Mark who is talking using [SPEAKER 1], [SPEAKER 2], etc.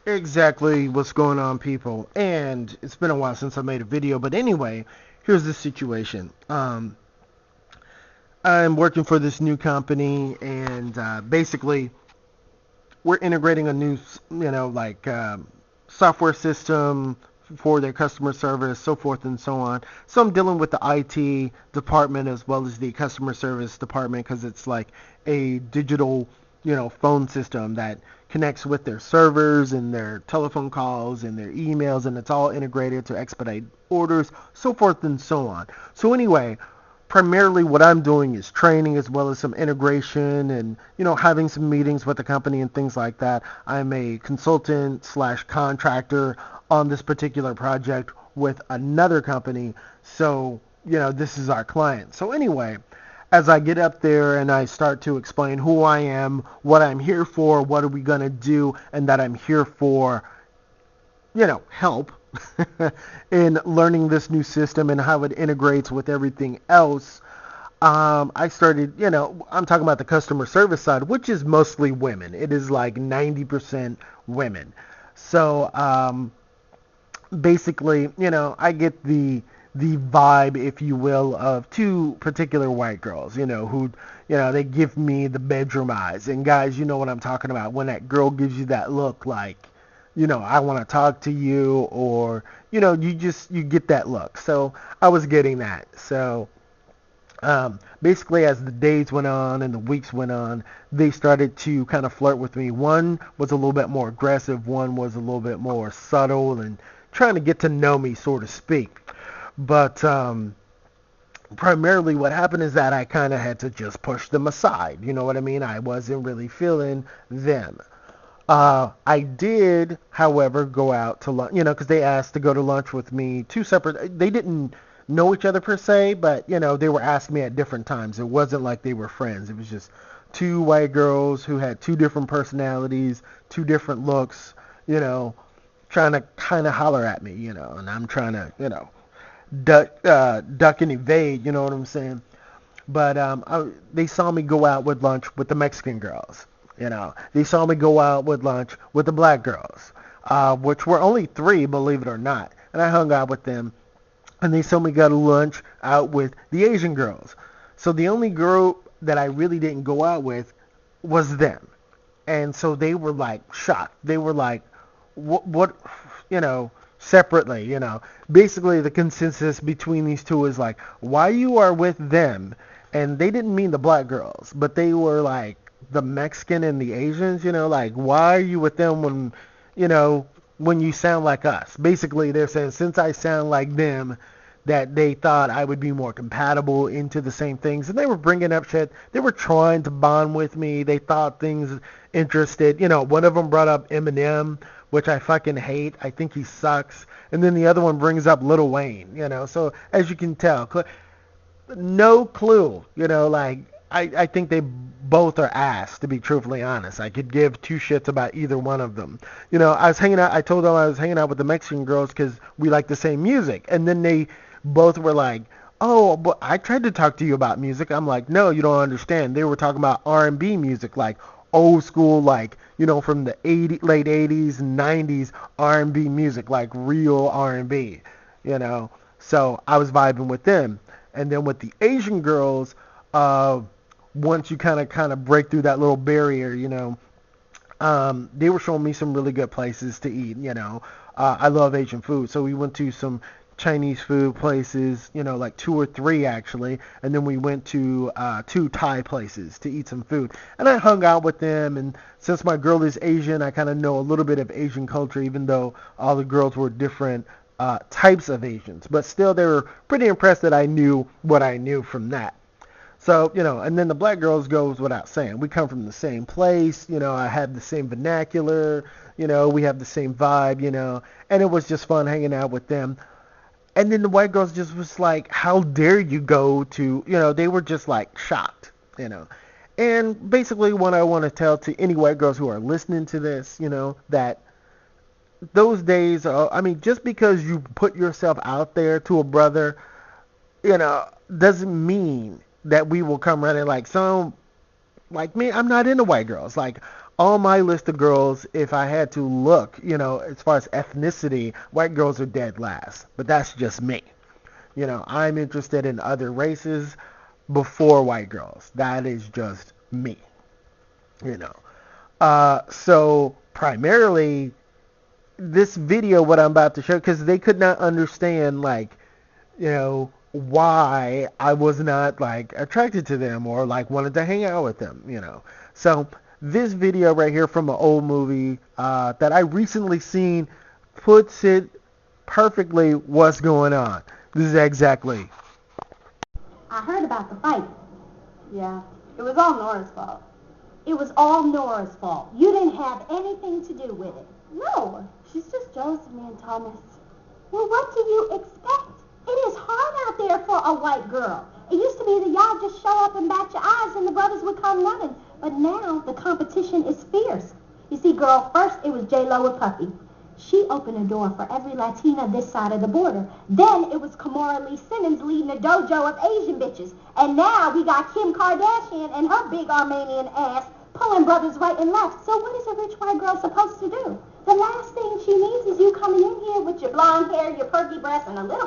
[SPEAKER 1] Exactly what's going on, people. And it's been a while since I made a video, but anyway, here's the situation. I'm working for this new company, and basically, we're integrating a new, software system for their customer service, so forth and so on. So I'm dealing with the IT department as well as the customer service department because it's like a digital, phone system that connects with their servers and their telephone calls and their emails, and it's all integrated to expedite orders, so forth and so on. So anyway, primarily what I'm doing is training as well as some integration and having some meetings with the company and things like that. I'm a consultant slash contractor on this particular project with another company. So, this is our client. So anyway, as I get up there and I start to explain who I am, what I'm here for, what are we going to do, and that I'm here for, help in learning this new system and how it integrates with everything else. I started, I'm talking about the customer service side, which is mostly women. It is like 90% women. So basically, I get the vibe, if you will, of two particular white girls, who, they give me the bedroom eyes. And guys, you know what I'm talking about when that girl gives you that look like, I want to talk to you, or, you get that look. So I was getting that. So basically, as the days went on and the weeks went on, they started to kind of flirt with me. One was a little bit more aggressive, one was a little bit more subtle and trying to get to know me, so to speak. But primarily, what happened is that I kind of had to just push them aside. You know what I mean? I wasn't really feeling them. I did, however, go out to lunch, because they asked to go to lunch with me. Two separate, they didn't know each other per se, but, they were asking me at different times. It wasn't like they were friends. It was just two white girls who had two different personalities, two different looks, you know, trying to kind of holler at me, and I'm trying to, duck and evade, you know what I'm saying? But they saw me go out with lunch with the Mexican girls. They saw me go out with lunch with the black girls, which were only three, believe it or not. And I hung out with them, and they saw me go to lunch out with the Asian girls. So the only girl that I really didn't go out with was them. And so they were like shocked. They were like, what, separately, Basically the consensus between these two is like, why you are with them? And they didn't mean the black girls, but they were like the Mexican and the Asians, like, why are you with them you know, when you sound like us? Basically, they're saying since I sound like them, that they thought I would be more compatible into the same things. And they were bringing up shit. They were trying to bond with me. They thought things interested. One of them brought up Eminem, which I fucking hate. I think he sucks. And then the other one brings up Lil Wayne, So as you can tell, no clue, like I think they both are ass, to be truthfully honest. I could give two shits about either one of them. I was hanging out, I told them I was hanging out with the Mexican girls because we like the same music. And then they both were like, oh, but I tried to talk to you about music. I'm like, no, you don't understand. They were talking about R&B music, like old school, like, from the late 80s and 90s R&B music, like real R&B, you know. So I was vibing with them. And then with the Asian girls, once you kind of break through that little barrier, they were showing me some really good places to eat. I love Asian food, so we went to some Chinese food places, like two or three actually, and then we went to two Thai places to eat some food. And I hung out with them, and since my girl is Asian, I kind of know a little bit of Asian culture, even though all the girls were different types of Asians. But still, they were pretty impressed that I knew what I knew from that. So, and then the black girls goes without saying. We come from the same place, I have the same vernacular, we have the same vibe, and it was just fun hanging out with them. And then the white girls just was like, how dare you go to, they were just like shocked. And basically what I want to tell to any white girls who are listening to this, that those days, I mean, just because you put yourself out there to a brother, doesn't mean that we will come running like some, like me, I'm not into white girls. Like, all my list of girls, if I had to look, as far as ethnicity, white girls are dead last. But that's just me. I'm interested in other races before white girls. That is just me. You know. So primarily, this video, what I'm about to show, because they could not understand, like, why I was not, like, attracted to them or, like, wanted to hang out with them. So this video right here from an old movie that I recently seen puts it perfectly what's going on. This is exactly.
[SPEAKER 2] I heard about the fight. Yeah, it was all Nora's fault. It was all Nora's fault. You didn't have anything to do with it. No, she's just jealous of me and Thomas. Well, what do you expect? It is hard out there for a white girl. It used to be that y'all just show up and bat your eyes and the brothers would come running. But now the competition is fierce. You see, girl, first it was J-Lo with Puffy. She opened a door for every Latina this side of the border. Then it was Kimora Lee Simmons leading a dojo of Asian bitches. And now we got Kim Kardashian and her big Armenian ass pulling brothers right and left. So what is a rich white girl supposed to do? The last thing she needs is you coming in here with your blonde hair, your perky breasts, and a little